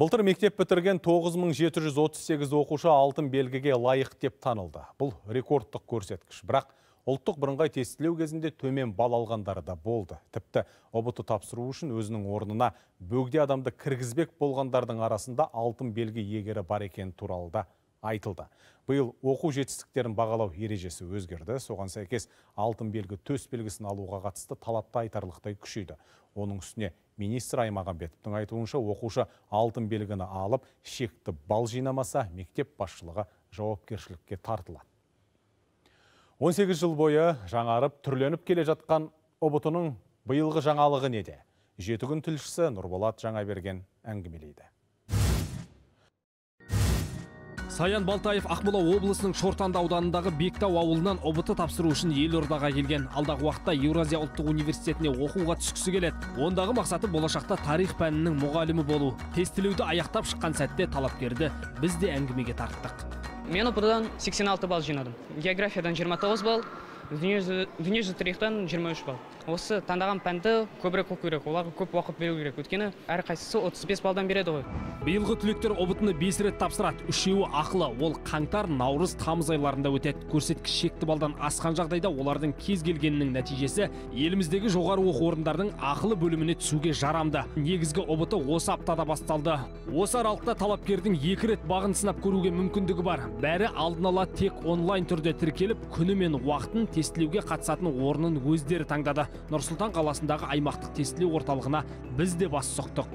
Былтыр мектеп бітірген 9738 оқушы алтын белгіге лайық деп танылды. Бұл рекордтық көрсеткіш. Бірақ ұлттық бірыңғай тестілеу кезінде төмен бал алғандары да болды. Тіпті ұбт тапсыру үшін өзінің орнына бөгде адамды кіргізбек болғандардың арасында алтын белгі иегері бар екені туралы да айтылды. Биыл оқу жетістіктерін бағалау ережесі өзгерді. Соған сәйкес алтын белгі төс белгісін алуға қатысты талапты айтарлықтай күшейді. Оның үстіне министр Аймағамбетовтің айтуынша оқушы алтын белгіні алып, шекті бал жинамаса, мектеп басшылығы жауапкершілікке тартылады. 18 жыл бойы жаңарып, түрленіп келе жатқан ұбт-ның биылғы жаңалығы неде? Жетігін тілшісі Нұрболат Жаңаберген әңгімелейді. Саян Балтаев Ақмола облысының Шортанды ауданындағы Бектау ауылынан ұбт тапсыру үшін Елордаға келген. Алдағы уақытта Еуразия ұлттық университетіне оқуға түскісі келеді. Ондағы мақсаты болашақта тарих пәнінің мұғалімі болу. Тестілеуді аяқтап шыққан сәтте талапкерді біз де әңгімеге тарттық. Мен ұбт-дан 86 балл жинадым. Географиядан 29 балл, дүниежүзі тарихтан 23 балл. Осы таңдаған пәнді көбірек оқу керек, оларға көп уақыт беру керек. Өйткені әр қайсысы 35 балдан береді ғой. Биылғы түлектер ұбт-ны 5 рет тапсырады. Үшеуі ақылы. Ол қаңтар, наурыз, тамыз айларында өтеді. Көрсеткіш шекті балдан асқан жағдайда олардың кез келгенінің нәтижесі еліміздегі жоғары оқу орындардың ақылы бөліміне түсуге жарамды. Негізгі ұбт осы аптада басталды. Осы аралықта талапкердің 2 рет бағын сынап көруге мүмкіндігі бар. Бәрі алдын ала тек онлайн түрде тіркеліп, күні мен уақытын тестілеуге қатысатын орнын өздері таңдады. Нұр-Сұлтан қаласындағы аймақтық тестілеу орталығына біз де бас соқтық.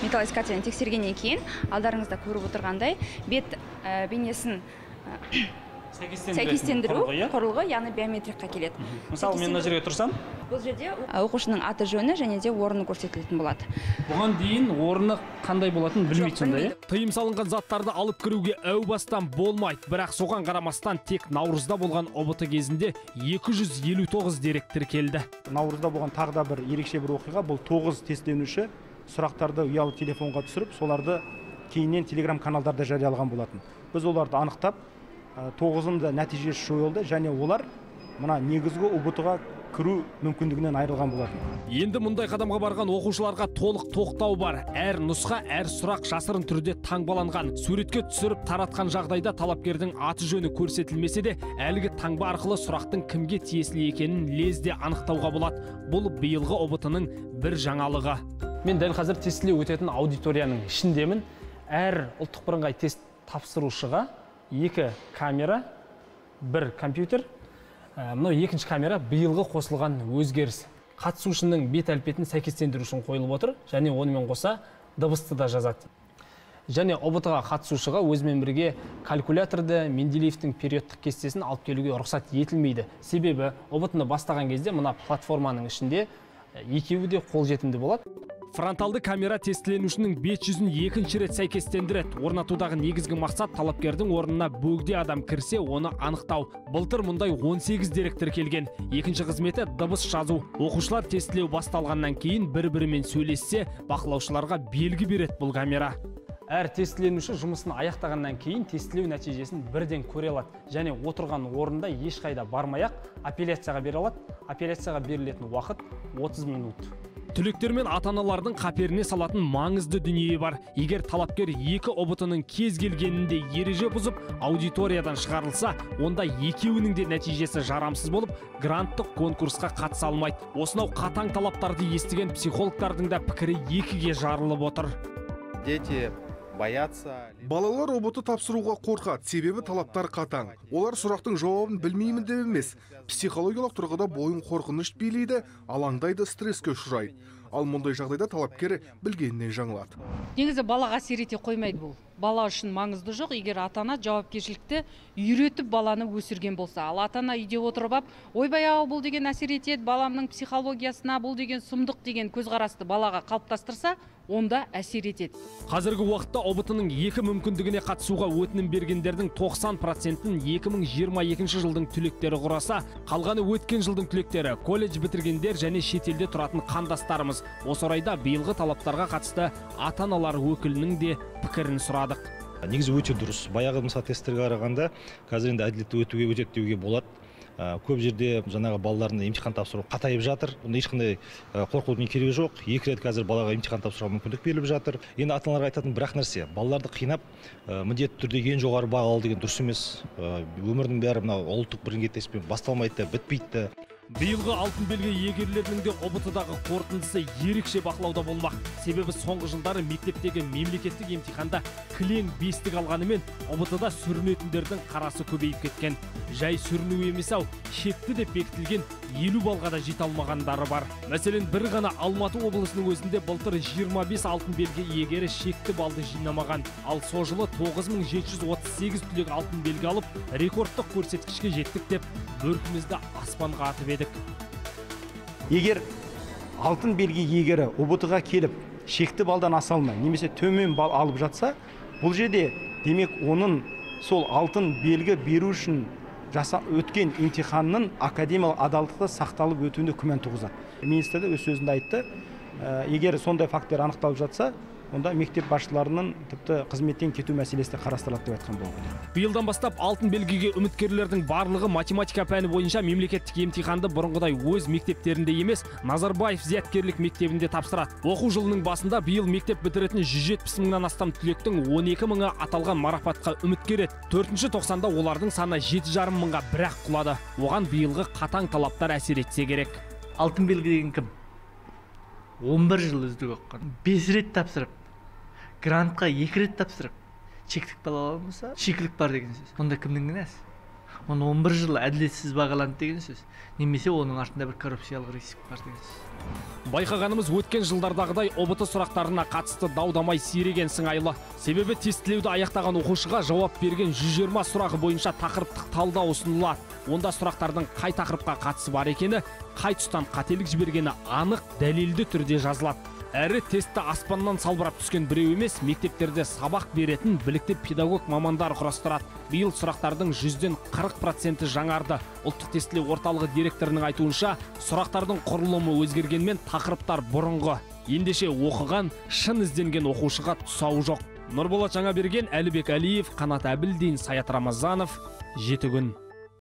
Металлоискателін тексергеннен кейін алдарыңызда көріп отырғандай бет бейнесін сәйкестендіру құрылғы, яғни биометрикқа келеді. Мысалы, мен мына жерге тұрсам, бұл жерде оқушының аты жөні және де орны көрсетілетін болады. Бұған дейін орны қандай болатынын білмейді сонда, Тыйым салынған заттарды алып кіруге әу бастан болмайды, бірақ соған қарамастан тек наурызда болған ұбт кезінде 259 дерек тіркелді. Наурызда болған тағы да бір ерекше бір оқиға, бұл 9 тестленуші сұрақтарды ұялы телефонға түсіріп, соларды кейіннен телеграм каналдарда жариялаған болатын. Біз оларды анықтап, 9-ында нәтижесі жойылды, және олар мына негізгі ұбт-ға кіру мүмкіндігінен айырылған болатын. Енді мұндай қадамға барған оқушыларға толық тоқтау бар. Әр нұсқа, әр сұрақ жасырын түрде таңбаланған. Суретке түсіріп таратқан жағдайда талапкердің аты жөні көрсетілмесе де, әлгі таңба арқылы сұрақтың кімге тиесілі екенін лезде анықтауға болады. Бұл биылғы ұбт-ның бір жаңалығы. Мен дәл қазір тестілеу өтетін аудиторияның ішіндемін. Әр ұлттық бірыңғай тест тапсырушыға 2 камера, 1 компьютер. Мынау екінші камера биылғы қосылған өзгеріс. Қатысушының бет әлпетін сәйкестендіру үшін қойылып отыр, және онымен қоса дыбысты да жазады. Және ұбт-ға қатысушыға өзімен бірге калькуляторды, Менделеевтің периодтық кестесін алып келуге рұқсат етілмейді. Себебі ұбт-ны бастаған кезде мына платформаның ішінде екеуі де қолжетімді болады. Фронталды камера тестіленушінің бет жүзін екінші рет сәйкестендіреді. Орнатудағы негізгі мақсат талапкердің орнына бөгде адам кірсе, оны анықтау. Былтыр мұндай 18 дерек тіркелген. Екінші қызметі дыбыс жазу. Оқушылар тестілеу басталғаннан кейін бір-бірімен сөйлессе, бақылаушыларға белгі береді бұл камера. Әр тестіленуші жұмысын аяқтағаннан кейін тестілеу нәтижесін бірден көре алады. Және отырған орында ешқайда бармай-ақ апелляцияға бере алады. Апелляцияға берілетін уақыт 30 минут. Түлектер мен ата-аналардың қаперіне салатын маңызды дүние бар. Егер талапкер 2 ұбт-ның кез келгенінде ереже бұзып, аудиториядан шығарылса, онда екеуінің де нәтижесі жарамсыз болып, гранттық конкурсқа қатыса алмайды. Осынау қатаң талаптарды естіген психологтардың да пікірі екіге жарылып отыр. Дети боятся. Балалар ұбт тапсыруға қорқады, себебі талаптар қатаң. Олар сұрақтың жауабын білмеймін деп емес. Психологиялық тұрғыда бойын қорқыныш билейді, алаңдайды, стресске ұшырайды. Ал мұндай жағдайда талапкер білгенінен жаңылады. Негізі балаға әсер ете қоймайды бұл. Бала үшін маңызды жоқ, егер ата-ана жауапкершілікті үйретіп баланы өсірген болса. Ал ата-ана үйде отырып, ойбай-ау бұл деген әсер етеді, баламның психологиясына бұл деген сұмдық деген көзқарасты балаға қалыптастырса, онда әсер етеді. Қазіргі уақытта ұбт-ның 2 мүмкіндігіне қатысуға өтінім бергендердің 90%-ін 2022 жылдың түлектері құраса, қалғаны өткен жылдың түлектері, колледж бітіргендер және шетелде тұратын қандастарымыз. Осы орайда биылғы талаптарға қатысты ата-аналар өкілінің де пікірін сұрадық. Негізі өте дұрыс. Баяғы мысалы тесттерге қарағанда қазір енді әділетті өтуге өтеді деуге болады. Көп жерде жаңағы балалардың емтихан тапсыру қатайып жатыр. Бұнда ешқандай қорқудың керегі жоқ. 2 рет қазір балаға емтихан тапсыруға мүмкіндік беріліп жатыр. Енді ата-аналарға айтатын бір-ақ нәрсе, балаларды қинап, міндетті түрде ең жоғары баға ал деген дұрыс емес. Өмірдің бәрі мына ұлттық бірыңғай тестпен басталмайды, бітпейді. Биылғы алтын белгі иегерлерінің де ұбт-дағы қорытындысы ерекше бақылауда болмақ. Себебі соңғы жылдары мектептегі мемлекеттік емтиханда кілең бестік алғанымен ұбт-да сүрінетіндердің қарасы көбейіп кеткен. Жай сүріну емес ау, шекті деп бекітілген 50 балға да жете алмағандары бар. Мәселен, бір ғана Алматы облысының өзінде былтыр 25 алтын белгі иегері шекті балды жинамаған. Ал со жылы 9738 түлек алтын белгі алып, рекордтық көрсеткішке жеттік деп бөркімізді аспанға атып едік. Егер алтын белгі иегері ұбт-ға келіп, шекті балдан аса алмай, немесе төмен бал алып жатса, бұл жерде демек оның сол алтын белгі беру үшін өткен емтиханның академиялық адалдықты сақталып өтуінде күмән туғызады. Министр де өз сөзінде айтты, егер сондай фактілер анықталып жатса, онда мектеп басшыларының тіпті қызметтен кету мәселесі де қарастырылады деп айтқан болды. Биылдан бастап алтын белгіге үміткерлердің барлығы математика пәні бойынша мемлекеттік емтиханды бұрынғыдай өз мектептерінде емес, Назарбаев зияткерлік мектебінде тапсырады. Оқу жылының басында биыл мектеп бітіретін 170 мыңнан астам түлектің 12 мыңы аталған марапатқа үміткер еді. 4-ші тоқсанда олардың саны 7,5 мыңға бірақ құлады. Оған биылғы қатаң талаптар әсер етсе керек. Алтын белгі деген кім? 11 жыл үздік оқыған, 5 рет тапсырып, грантқа 2 рет тапсырып, шектік бала болмаса, шикілік бар деген сөз. Онда кімнің кінәсі? Оны 11 жыл әділетсіз бағаланды деген сөз. Немесе оның артында бір коррупциялық риск бар деген сөз. Байқағанымыз өткен жылдардағыдай ұбт сұрақтарына қатысты дау-дамай сиреген сыңайлы. Себебі тестілеуді аяқтаған оқушыға жауап берген 120 сұрағы бойынша тақырыптық талдау ұсынылады. Онда сұрақтардың қай тақырыпқа қатысы бар екені, қай тұстан қателік жібергені анық, дәлелді түрде жазылады. Әрі тестті аспаннан салбырап түскен біреу емес, мектептерде сабақ беретін білікті педагог мамандар құрастырады. Биыл сұрақтардың 40% жаңарды. Ұлттық тестілеу орталығы директорының айтуынша, сұрақтардың құрылымы өзгергенмен тақырыптар бұрынғы. Ендеше оқыған, шын ізденген оқушыға тұсауы жоқ. Нұрболат Жаңаберген, Әлібек Әлиев, Қанат Әбілдин, Саят Рамазанов, 7 күн.